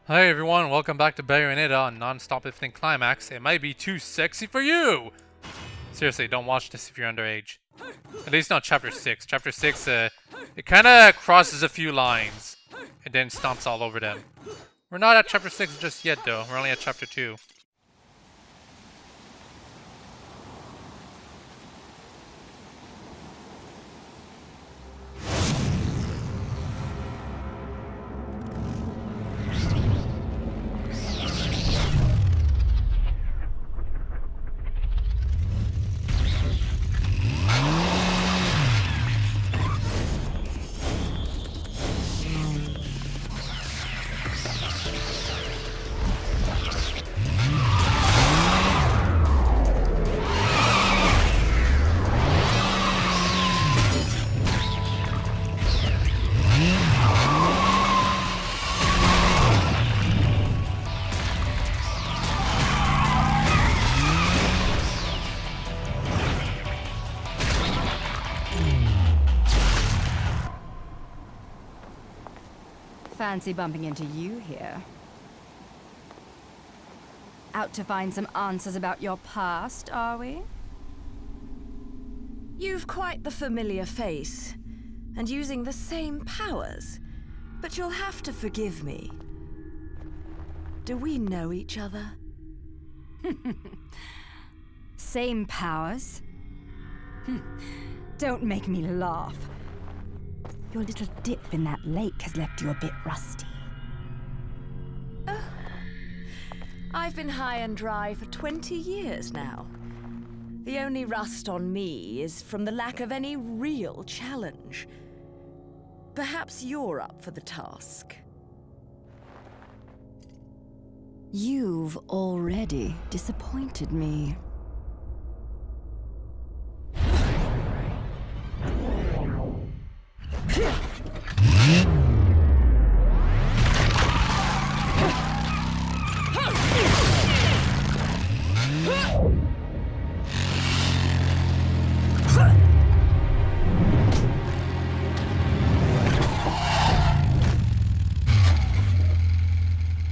Hi everyone, welcome back to Bayonetta on Nonstop if Climax. It might be too sexy for you! Seriously, don't watch this if you're underage. At least not Chapter 6. Chapter 6, it kinda crosses a few lines, and then stomps all over them. We're not at Chapter 6 just yet though, we're only at Chapter 2. Fancy bumping into you here. Out to find some answers about your past, are we? You've quite the familiar face, and using the same powers. But you'll have to forgive me. Do we know each other? Same powers? Don't make me laugh. Your little dip in that lake has left you a bit rusty. I've been high and dry for 20 years now. The only rust on me is from the lack of any real challenge. Perhaps you're up for the task. You've already disappointed me.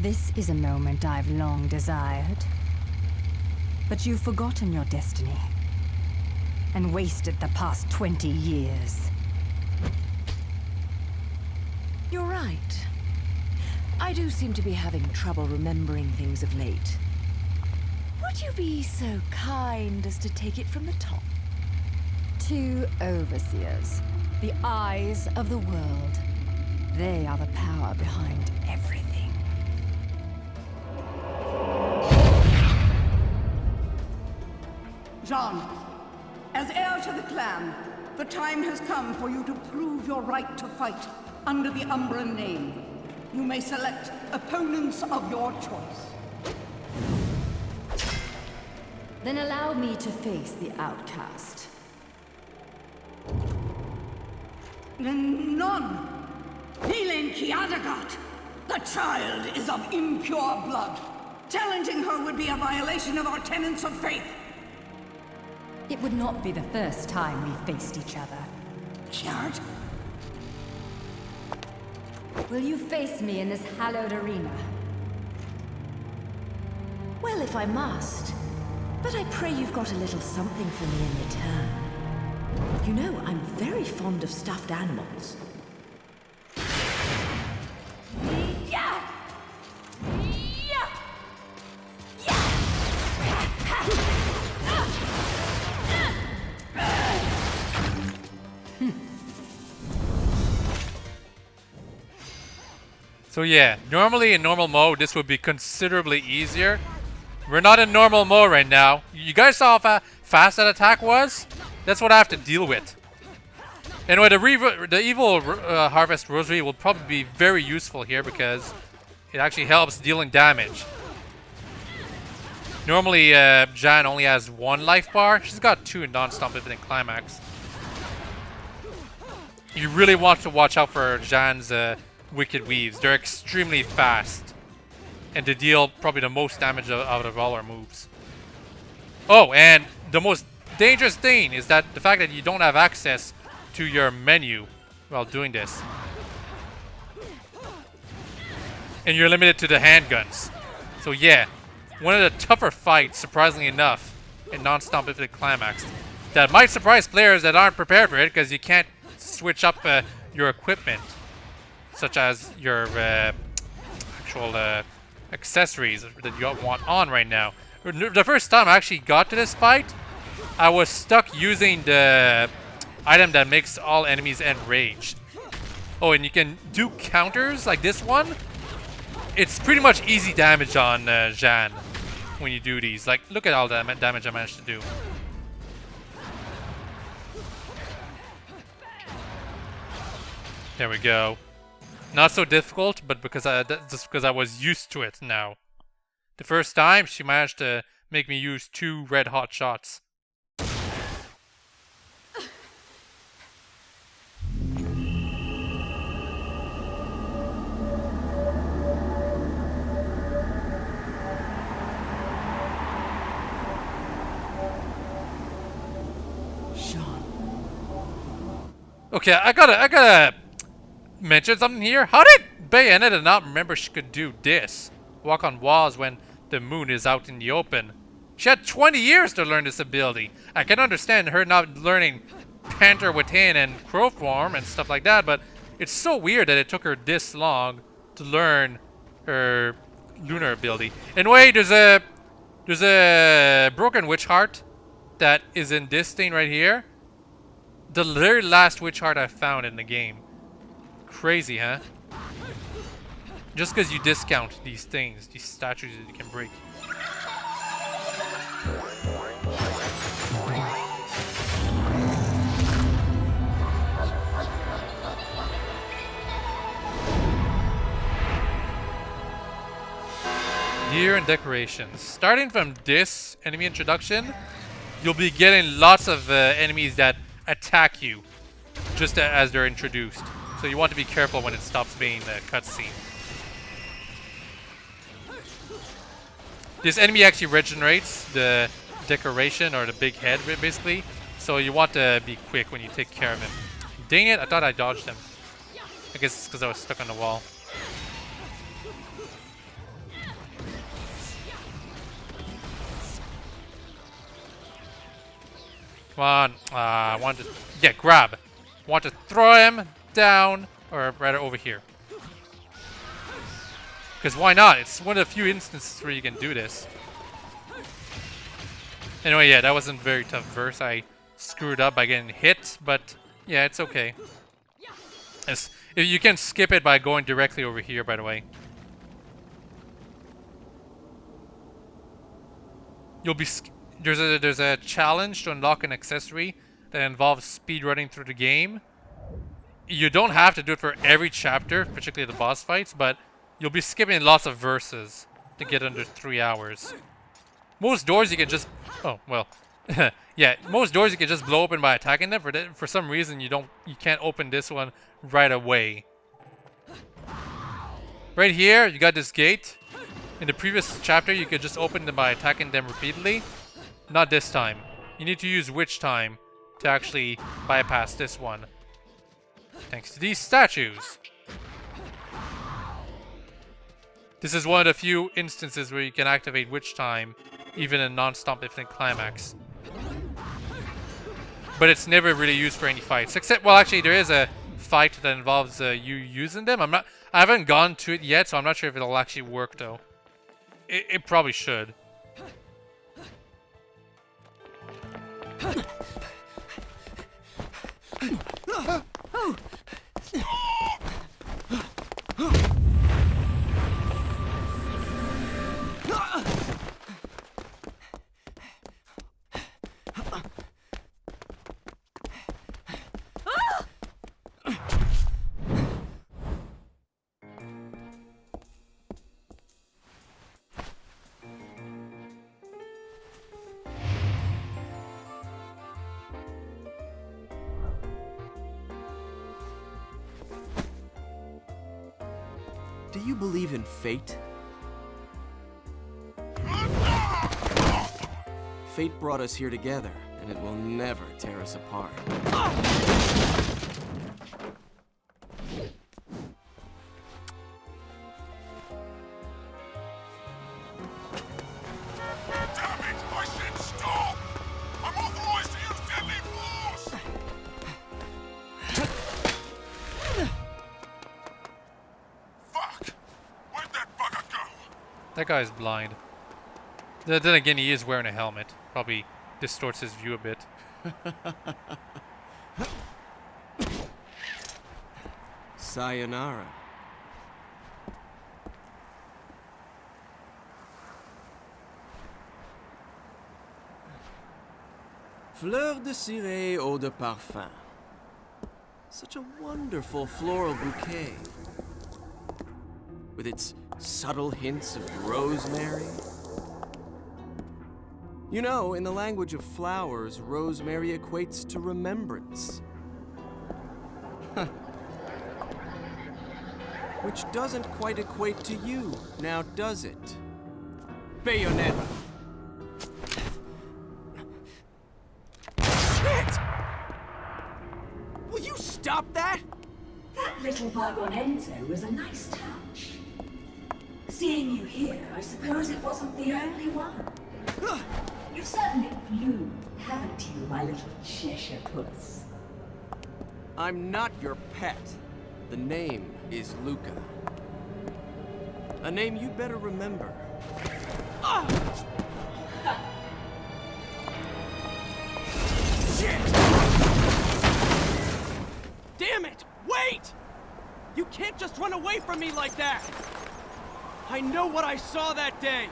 This is a moment I've long desired. But you've forgotten your destiny and wasted the past 20 years. You're right. I do seem to be having trouble remembering things of late. Would you be so kind as to take it from the top? 2 overseers, the eyes of the world. They are the power behind everything. Jeanne, as heir to the clan, the time has come for you to prove your right to fight under the Umbran name. You may select opponents of your choice. Then allow me to face the outcast. None. Helen Kiadagat. The child is of impure blood. Challenging her would be a violation of our tenets of faith. It would not be the first time we faced each other. Kiard? Will you face me in this hallowed arena? Well, if I must. But I pray you've got a little something for me in return. You know, I'm very fond of stuffed animals. Yeah! Yeah! So yeah, normally in normal mode this would be considerably easier. We're not in normal mode right now. You guys saw how fast that attack was? That's what I have to deal with. Anyway, the evil harvest rosary will probably be very useful here because it actually helps dealing damage. Normally, Jeanne only has 1 life bar. She's got 2 in Nonstop if Climax. You really want to watch out for Jeanne's Wicked Weaves. They're extremely fast. And they deal probably the most damage out of all our moves. Oh, and the most dangerous thing is that the fact that you don't have access to your menu while doing this. and you're limited to the handguns. So yeah, one of the tougher fights, surprisingly enough, in Nonstop Infinite Climax. That might surprise players that aren't prepared for it, because you can't switch up your equipment, such as your actual accessories that you want on right now. The first time I actually got to this fight, I was stuck using the item that makes all enemies enraged. Oh, and you can do counters like this one. It's pretty much easy damage on Jeanne when you do these. Like, look at all the damage I managed to do. There we go. Not so difficult, but just because I was used to it now. The first time, she managed to make me use 2 red hot shots. Okay, I gotta mention something here. How did Bayonetta not remember she could do this? Walk on walls when the moon is out in the open. She had 20 years to learn this ability. I can understand her not learning Panther Within and Crow Form and stuff like that, but it's so weird that it took her this long to learn her lunar ability. Anyway, there's a broken witch heart that is in this thing right here. The very last witch heart I found in the game. Crazy, huh? Just because you discount these things, these statues that you can break. Gear and decorations. Starting from this enemy introduction, you'll be getting lots of enemies that attack you just as they're introduced. So you want to be careful when it stops being a cutscene. This enemy actually regenerates the decoration or the big head, basically. So you want to be quick when you take care of him. Dang it, I thought I dodged him. I guess it's because I was stuck on the wall. Come on. I want to... Yeah, grab. Want to throw him down, or rather over here. Because why not? It's one of the few instances where you can do this. Anyway, yeah, that wasn't a very tough verse. I screwed up by getting hit, but yeah, it's okay. You can skip it by going directly over here, by the way. You'll be... There's a challenge to unlock an accessory that involves speedrunning through the game. You don't have to do it for every chapter, particularly the boss fights, but you'll be skipping lots of verses to get under 3 hours. Most doors you can just... Oh, well. Yeah, most doors you can just blow open by attacking them. For some reason, you can't open this one right away. Right here, you got this gate. In the previous chapter, you could just open them by attacking them repeatedly. Not this time. You need to use witch time to actually bypass this one. Thanks to these statues. This is one of the few instances where you can activate witch time, even in Nonstop Infinite Climax. But it's never really used for any fights. Except, well, actually, there is a fight that involves you using them. I haven't gone to it yet, so I'm not sure if it'll actually work, though. It probably should. Do you believe in fate? Fate brought us here together, and it will never tear us apart. That guy's blind. Then again, he is wearing a helmet. Probably distorts his view a bit. Sayonara. Fleur de ciré eau de parfum. Such a wonderful floral bouquet. With its subtle hints of rosemary. You know, in the language of flowers, rosemary equates to remembrance. Which doesn't quite equate to you, now does it? Bayonetta! Shit! Will you stop that? That little bug on Enzo was a nice touch. Seeing you here, I suppose it wasn't the only one. You've certainly bloomed, haven't you, my little Cheshire puss? I'm not your pet. The name is Luka. A name you'd better remember. Ah! Shit! Damn it! Wait! You can't just run away from me like that! I know what I saw that day!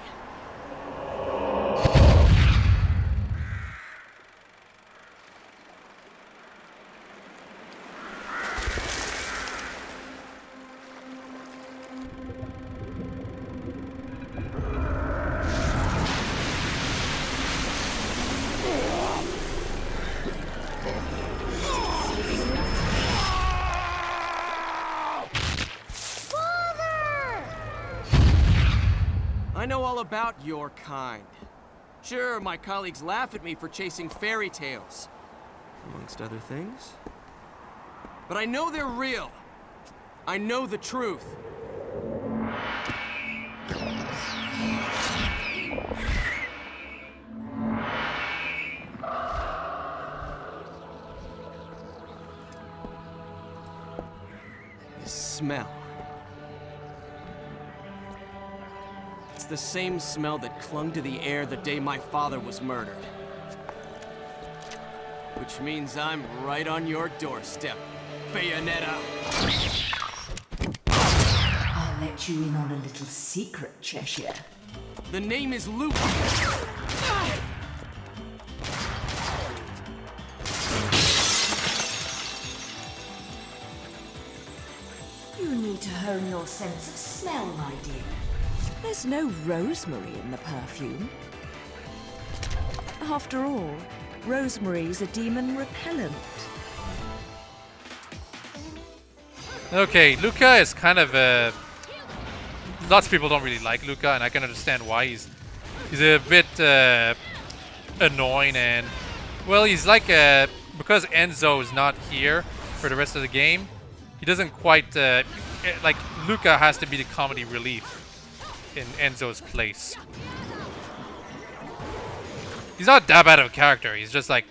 I know all about your kind. Sure, my colleagues laugh at me for chasing fairy tales, amongst other things. But I know they're real. I know the truth. This smell. It's the same smell that clung to the air the day my father was murdered. Which means I'm right on your doorstep, Bayonetta. I'll let you in on a little secret, Cheshire. The name is Luka. You need to hone your sense of smell, my dear. There's no rosemary in the perfume. After all, rosemary's a demon repellent. Okay, Luka is kind of lots of people don't really like Luka, and I can understand why. He's a bit annoying, and well, he's like because Enzo is not here for the rest of the game, he doesn't quite like Luka has to be the comedy relief in Enzo's place. He's not that bad of a character. He's just like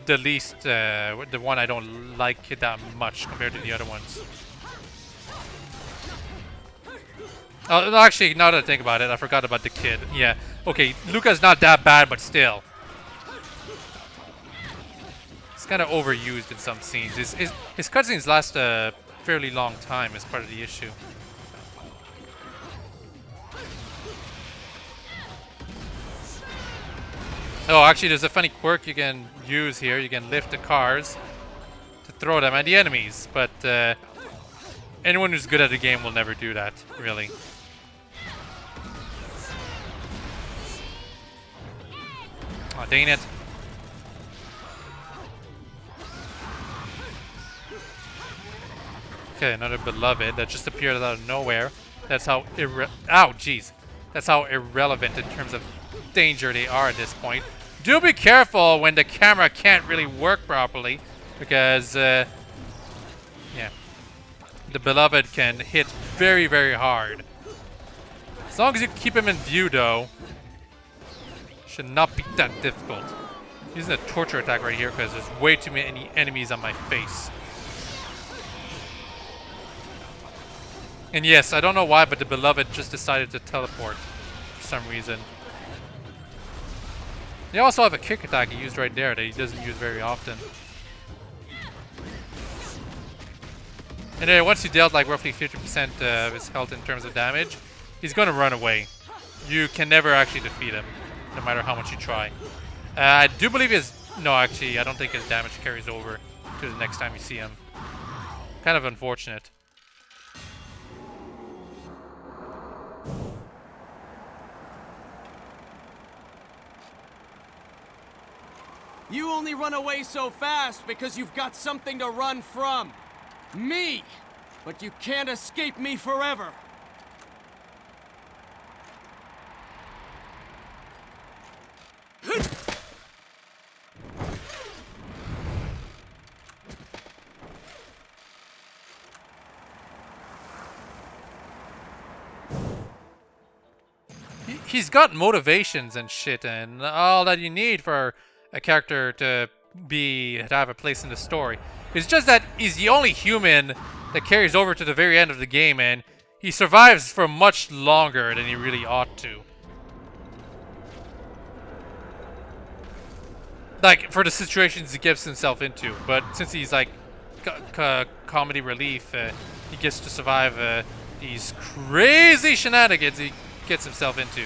the least, the one I don't like that much compared to the other ones. Oh, actually, now that I think about it, I forgot about the kid. Yeah, okay, Luka's not that bad, but still. It's kind of overused in some scenes. His cutscenes last a fairly long time as part of the issue. Oh, actually, there's a funny quirk you can use here. You can lift the cars to throw them at the enemies, but anyone who's good at the game will never do that, really. Oh, dang it. Okay, another beloved that just appeared out of nowhere. That's how ow, jeez. That's how irrelevant in terms of danger they are at this point. Do be careful when the camera can't really work properly, because yeah, the beloved can hit very, very hard. As long as you keep him in view, though, should not be that difficult. I'm using a torture attack right here because there's way too many enemies on my face. And yes, I don't know why, but the beloved just decided to teleport. some reason. They also have a kick attack he used right there that he doesn't use very often. And then once you dealt like roughly 50% of his health in terms of damage, he's gonna run away. You can never actually defeat him, no matter how much you try. I do believe his... No, actually, I don't think his damage carries over to the next time you see him. Kind of unfortunate. You only run away so fast because you've got something to run from. Me! But you can't escape me forever! He's got motivations and shit and all that you need for a character to have a place in the story. It's just that he's the only human that carries over to the very end of the game, and he survives for much longer than he really ought to. Like, for the situations he gets himself into, but since he's like comedy relief, he gets to survive these crazy shenanigans he gets himself into.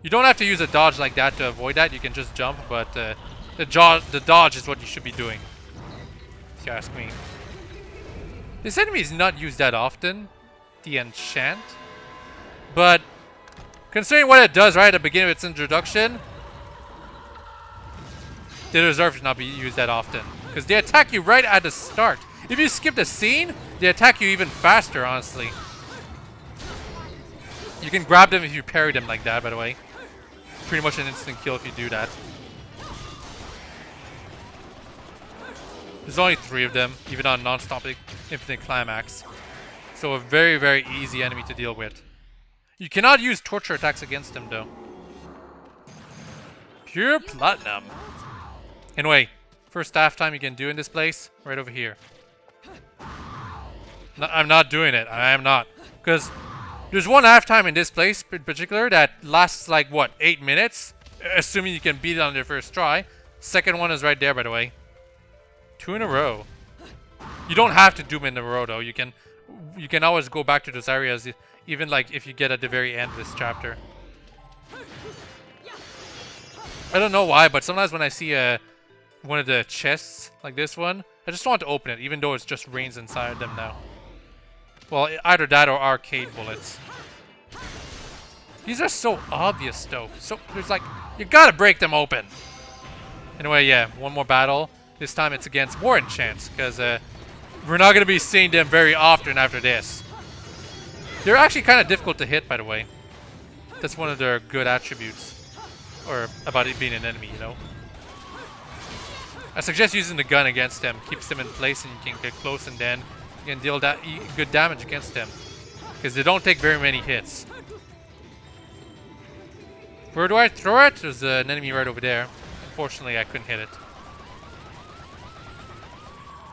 You don't have to use a dodge like that to avoid that, you can just jump, but the dodge is what you should be doing, if you ask me. This enemy is not used that often, the enchant, but considering what it does right at the beginning of its introduction, they deserve to not be used that often, because they attack you right at the start. If you skip the scene, they attack you even faster, honestly. You can grab them if you parry them like that, by the way. Pretty much an instant kill if you do that. There's only 3 of them, even on Nonstop Infinite Climax. So a very, very easy enemy to deal with. You cannot use torture attacks against him, though. Pure platinum. Anyway, first staff time you can do in this place, right over here. No, I'm not doing it. I am not. Because there's one half time in this place in particular that lasts like, what, 8 minutes? Assuming you can beat it on your first try. Second one is right there, by the way. 2 in a row. You don't have to do them in a row, though. You can always go back to those areas, even like if you get at the very end of this chapter. I don't know why, but sometimes when I see one of the chests like this one, I just want to open it, even though it's just rains inside them now. Well, either that or arcade bullets. These are so obvious, though. So there's like, you gotta break them open. Anyway, yeah, one more battle. This time it's against war enchants, because we're not gonna be seeing them very often after this. They're actually kind of difficult to hit, by the way. That's one of their good attributes, or about it being an enemy, you know. I suggest using the gun against them. Keeps them in place, and you can get close, and then you can deal good damage against them, because they don't take very many hits. Where do I throw it? There's an enemy right over there. Unfortunately, I couldn't hit it.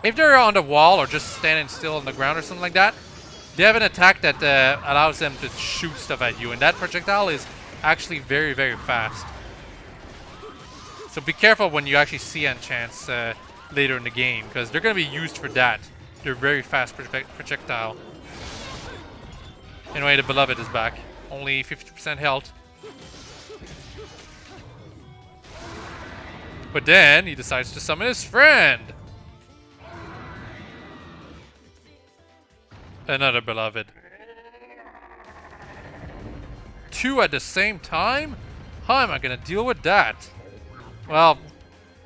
If they're on the wall or just standing still on the ground or something like that, they have an attack that allows them to shoot stuff at you, and that projectile is actually very, very fast. So be careful when you actually see enchants later in the game, because they're going to be used for that. They're very fast projectile. Anyway, the Beloved is back. Only 50% health. But then he decides to summon his friend. Another Beloved. 2 at the same time? How am I gonna deal with that? Well,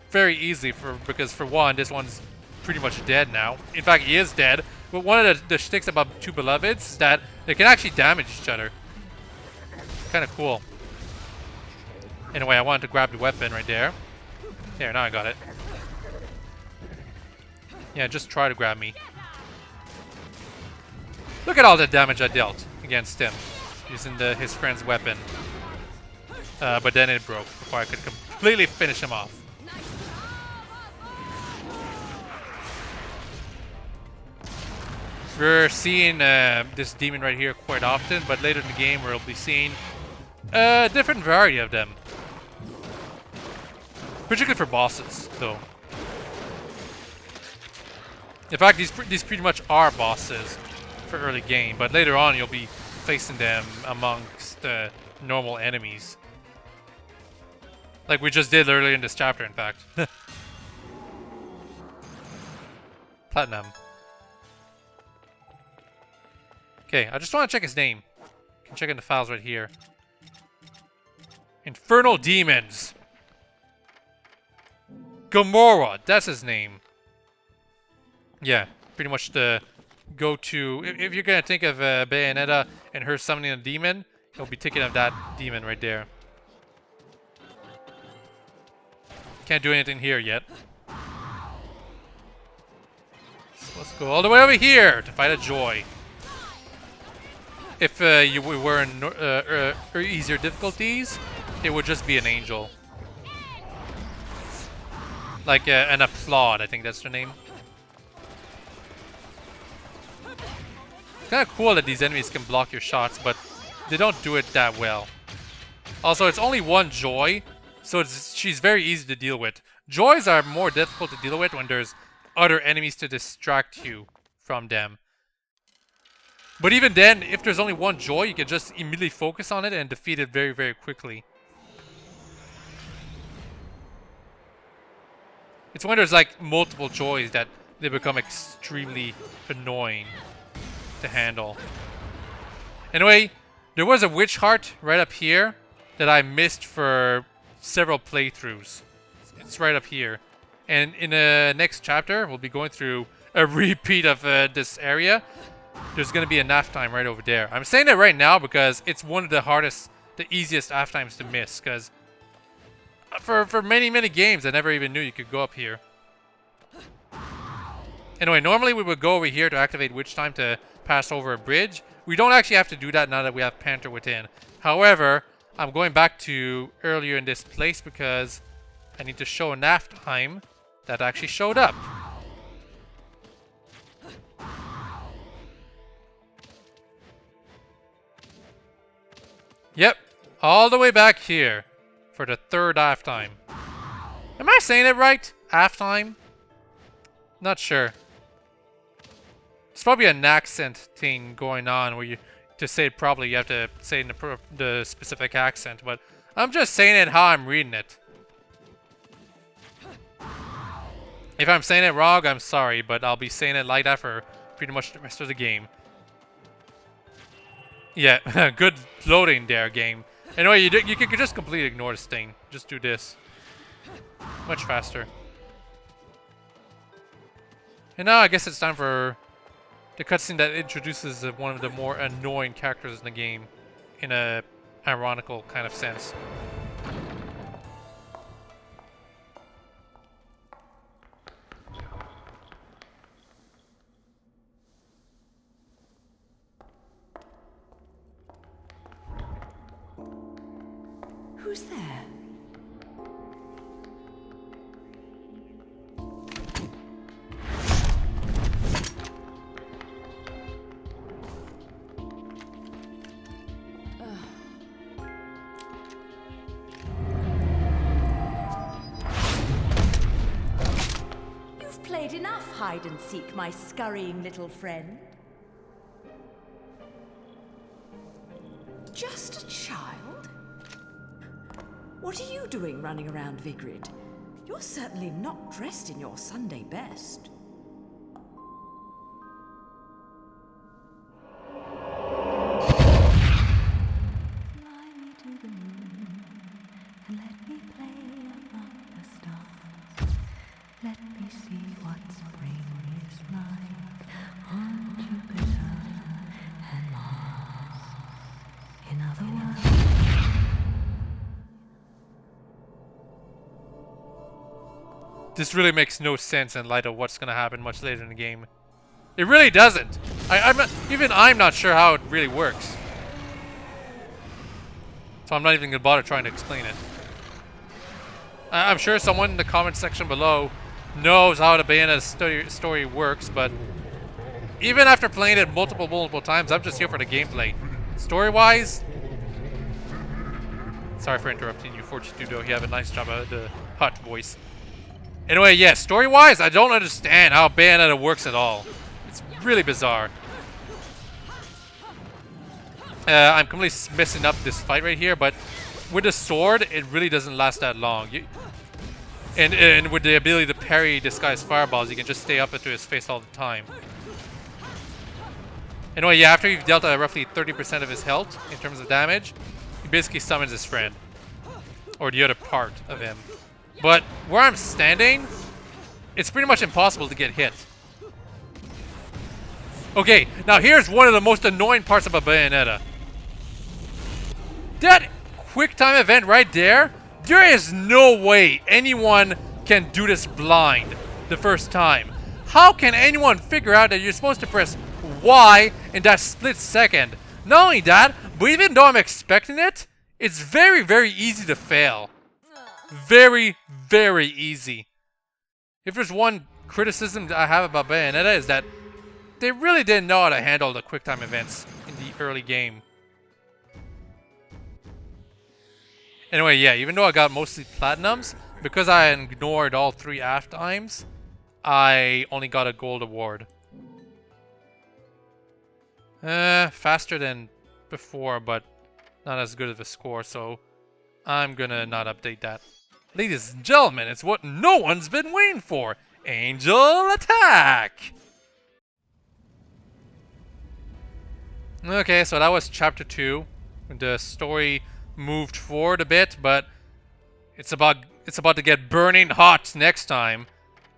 very easy, because for one, this one's pretty much dead now. In fact, he is dead. But one of the shticks about 2 Beloveds is that they can actually damage each other. Kind of cool. Anyway, I wanted to grab the weapon right there. There, now I got it. Yeah, just try to grab me. Look at all the damage I dealt against him using his friend's weapon. But then it broke before I could completely finish him off. We're seeing this demon right here quite often, but later in the game we'll be seeing A different variety of them. Particularly for bosses, though. In fact, these pretty much are bosses for early game, but later on you'll be facing them amongst normal enemies. Like we just did earlier in this chapter, in fact. Platinum. Okay, I just want to check his name. You can check in the files right here. Infernal Demons. Gamora, that's his name. Yeah, pretty much the go-to. If you're gonna think of Bayonetta and her summoning a demon, you'll be thinking of that demon right there. Can't do anything here yet. So let's go all the way over here to fight a Joy. If you were in easier difficulties, it would just be an angel. Like an Applaud, I think that's their name. It's kind of cool that these enemies can block your shots, but they don't do it that well. Also, it's only one Joy, so she's very easy to deal with. Joys are more difficult to deal with when there's other enemies to distract you from them. But even then, if there's only one Joy, you can just immediately focus on it and defeat it very, very quickly. It's when there's like multiple Joys that they become extremely annoying to handle. Anyway, there was a witch heart right up here that I missed for several playthroughs. It's right up here. And in the next chapter, we'll be going through a repeat of this area. There's going to be a NAF time right over there. I'm saying that right now because it's one of the hardest, the easiest NAF times to miss. Because for many, many games, I never even knew you could go up here. Anyway, normally we would go over here to activate witch time to pass over a bridge. We don't actually have to do that now that we have Panther within. However, I'm going back to earlier in this place because I need to show a NAF time that actually showed up. Yep, all the way back here for the third NAF time. Am I saying it right? NAF time? Not sure. It's probably an accent thing going on where you, to say it properly, you have to say it in the specific accent, but I'm just saying it how I'm reading it. If I'm saying it wrong, I'm sorry, but I'll be saying it like that for pretty much the rest of the game. Yeah, good loading there, game. Anyway, you can just completely ignore this thing. Just do this. Much faster. And now I guess it's time for the cutscene that introduces one of the more annoying characters in the game in a ironical kind of sense. Who's there? You've played enough hide and seek, my scurrying little friend. Just a child? What are you doing running around Vigrid? You're certainly not dressed in your Sunday best. Fly me to the moon and let me play among the stars. Let me see what spring is like on Jupiter and Mars. In other words, this really makes no sense in light of what's going to happen much later in the game. It really doesn't. I'm not sure how it really works. So I'm not even going to bother trying to explain it. I'm sure someone in the comment section below knows how the Bayonetta story works, but even after playing it multiple times, I'm just here for the gameplay. Story-wise, Sorry for interrupting you, Fortitudo. You have a nice job of the hot voice. Anyway, yeah, story-wise, I don't understand how Bayonetta works at all. It's really bizarre. I'm completely messing up this fight right here, but with the sword, it really doesn't last that long. And with the ability to parry disguise fireballs, you can just stay up into his face all the time. Anyway, yeah, after you've dealt roughly 30% of his health in terms of damage, he basically summons his friend. Or the other part of him. But where I'm standing, it's pretty much impossible to get hit. Okay, now here's one of the most annoying parts about Bayonetta. That quick time event right there, there is no way anyone can do this blind the first time. How can anyone figure out that you're supposed to press Y in that split second? Not only that, but even though I'm expecting it, it's very, very easy to fail. Very, very easy. If there's one criticism that I have about Bayonetta is that they really didn't know how to handle the quick time events in the early game. Anyway, yeah, even though I got mostly platinums, because I ignored all 3 half times, I only got a gold award. Faster than before, but not as good of a score, so I'm gonna not update that. Ladies and gentlemen, it's what no one's been waiting for. Angel Attack! Okay, so that was chapter 2. The story moved forward a bit, but it's about to get burning hot next time.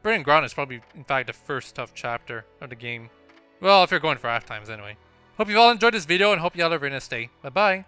Burning Ground is probably, in fact, the first tough chapter of the game. Well, if you're going for half times anyway. Hope you've all enjoyed this video and hope you all have a very nice day. Bye-bye.